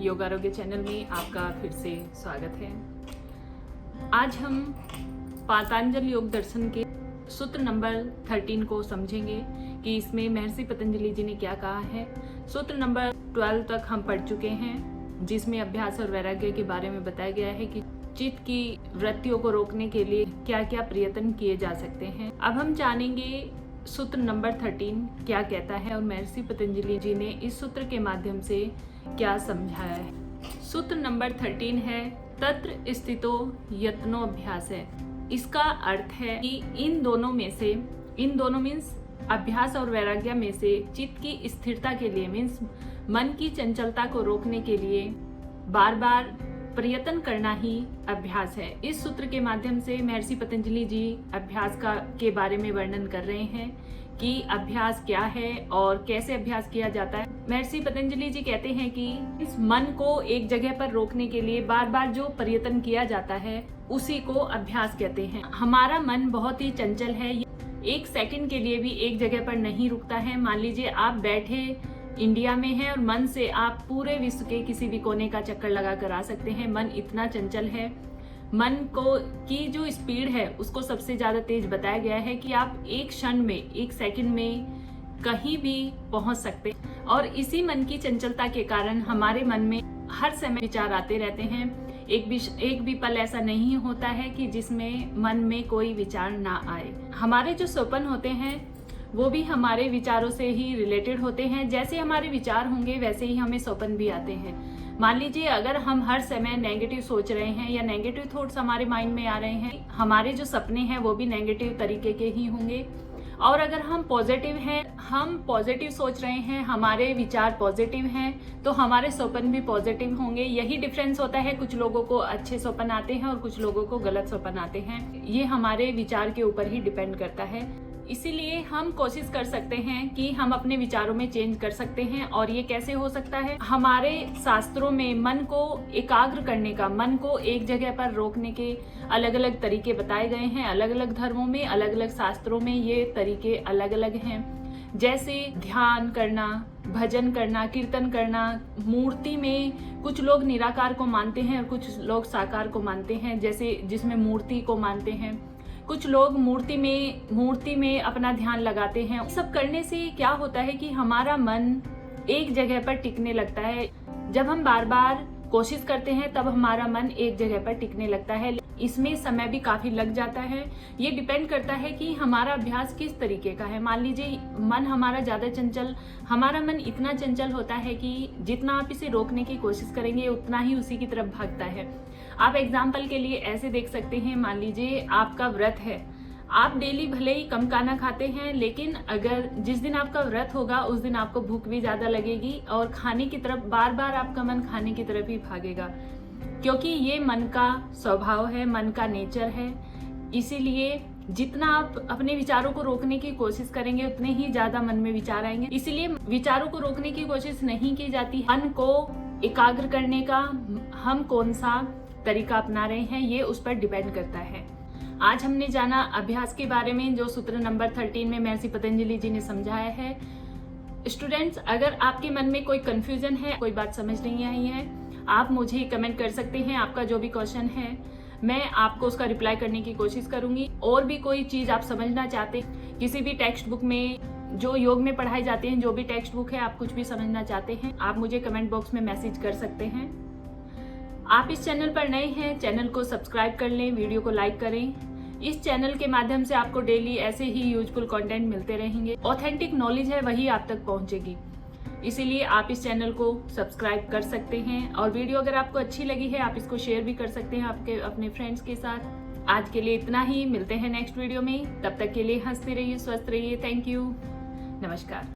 योग आरोग्य चैनल में आपका फिर से स्वागत है। आज हम पातंजल योग दर्शन के सूत्र नंबर 13 को समझेंगे कि इसमें महर्षि पतंजलि जी ने क्या कहा है। सूत्र नंबर 12 तक हम पढ़ चुके हैं, जिसमें अभ्यास और वैराग्य के बारे में बताया गया है कि चित्त की वृत्तियों को रोकने के लिए क्या क्या प्रयत्न किए जा सकते हैं। अब हम जानेंगे सूत्र नंबर 13 क्या कहता है और महर्षि पतंजलि जी ने इस सूत्र के माध्यम से क्या समझाया है। सूत्र नंबर 13 है तत्र स्थितो यत्नो अभ्यास है। इसका अर्थ है कि इन दोनों मीन्स अभ्यास और वैराग्य में से चित्त की स्थिरता के लिए मीन्स मन की चंचलता को रोकने के लिए बार बार प्रयत्न करना ही अभ्यास है। इस सूत्र के माध्यम से महर्षि पतंजलि जी अभ्यास के बारे में वर्णन कर रहे हैं कि अभ्यास क्या है और कैसे अभ्यास किया जाता है। महर्षि पतंजलि जी कहते हैं कि इस मन को एक जगह पर रोकने के लिए बार बार जो प्रयत्न किया जाता है उसी को अभ्यास कहते हैं। हमारा मन बहुत ही चंचल है, एक सेकंड के लिए भी एक जगह पर नहीं रुकता है। मान लीजिए आप बैठे इंडिया में है और मन से आप पूरे विश्व के किसी भी कोने का चक्कर लगा कर आ सकते हैं। मन इतना चंचल है। मन को की जो स्पीड है उसको सबसे ज्यादा तेज बताया गया है कि आप एक क्षण में, एक सेकंड में कहीं भी पहुंच सकते हैं। और इसी मन की चंचलता के कारण हमारे मन में हर समय विचार आते रहते हैं। एक भी पल ऐसा नहीं होता है कि जिसमें मन में कोई विचार ना आए। हमारे जो स्वप्न होते हैं वो भी हमारे विचारों से ही रिलेटेड होते हैं। जैसे हमारे विचार होंगे वैसे ही हमें स्वप्न भी आते हैं। मान लीजिए अगर हम हर समय नेगेटिव सोच रहे हैं या नेगेटिव थॉट्स हमारे माइंड में आ रहे हैं, हमारे जो सपने हैं वो भी नेगेटिव तरीके के ही होंगे। और अगर हम पॉजिटिव हैं, हम पॉजिटिव सोच रहे हैं, हमारे विचार पॉजिटिव हैं, तो हमारे स्वप्न भी पॉजिटिव होंगे। यही डिफरेंस होता है, कुछ लोगों को अच्छे स्वप्न आते हैं और कुछ लोगों को गलत स्वप्न आते हैं। ये हमारे विचार के ऊपर ही डिपेंड करता है। इसीलिए हम कोशिश कर सकते हैं कि हम अपने विचारों में चेंज कर सकते हैं। और ये कैसे हो सकता है? हमारे शास्त्रों में मन को एकाग्र करने का, मन को एक जगह पर रोकने के अलग अलग तरीके बताए गए हैं। अलग अलग धर्मों में, अलग अलग शास्त्रों में ये तरीके अलग अलग हैं। जैसे ध्यान करना, भजन करना, कीर्तन करना। मूर्ति में कुछ लोग निराकार को मानते हैं और कुछ लोग साकार को मानते हैं, जैसे जिसमें मूर्ति को मानते हैं। कुछ लोग मूर्ति में अपना ध्यान लगाते हैं। सब करने से क्या होता है कि हमारा मन एक जगह पर टिकने लगता है। जब हम बार बार कोशिश करते हैं तब हमारा मन एक जगह पर टिकने लगता है। इसमें समय भी काफी लग जाता है। ये डिपेंड करता है कि हमारा अभ्यास किस तरीके का है। मान लीजिए मन हमारा ज्यादा चंचल, हमारा मन इतना चंचल होता है कि जितना आप इसे रोकने की कोशिश करेंगे उतना ही उसी की तरफ भागता है। आप एग्जाम्पल के लिए ऐसे देख सकते हैं, मान लीजिए आपका व्रत है, आप डेली भले ही कम खाना खाते हैं, लेकिन अगर जिस दिन आपका व्रत होगा उस दिन आपको भूख भी ज्यादा लगेगी और खाने की तरफ बार बार आपका मन खाने की तरफ ही भागेगा, क्योंकि ये मन का स्वभाव है, मन का नेचर है। इसीलिए जितना आप अपने विचारों को रोकने की कोशिश करेंगे उतने ही ज्यादा मन में विचार आएंगे। इसलिए विचारों को रोकने की कोशिश नहीं की जाती। मन को एकाग्र करने का हम कौन सा तरीका अपना रहे हैं ये उस पर डिपेंड करता है। आज हमने जाना अभ्यास के बारे में, जो सूत्र नंबर 13 में महर्षि पतंजलि जी ने समझाया है। स्टूडेंट्स, अगर आपके मन में कोई कंफ्यूजन है, कोई बात समझ नहीं आई है, आप मुझे कमेंट कर सकते हैं। आपका जो भी क्वेश्चन है मैं आपको उसका रिप्लाई करने की कोशिश करूंगी। और भी कोई चीज आप समझना चाहते, किसी भी टेक्स्ट बुक में जो योग में पढ़ाई जाते हैं, जो भी टेक्स्ट बुक है, आप कुछ भी समझना चाहते हैं, आप मुझे कमेंट बॉक्स में मैसेज कर सकते हैं। आप इस चैनल पर नए हैं, चैनल को सब्सक्राइब कर लें, वीडियो को लाइक करें। इस चैनल के माध्यम से आपको डेली ऐसे ही यूजफुल कंटेंट मिलते रहेंगे। ऑथेंटिक नॉलेज है वही आप तक पहुंचेगी। इसीलिए आप इस चैनल को सब्सक्राइब कर सकते हैं। और वीडियो अगर आपको अच्छी लगी है आप इसको शेयर भी कर सकते हैं आपके अपने फ्रेंड्स के साथ। आज के लिए इतना ही, मिलते हैं नेक्स्ट वीडियो में। तब तक के लिए हंसते रहिए, स्वस्थ रहिए। थैंक यू, नमस्कार।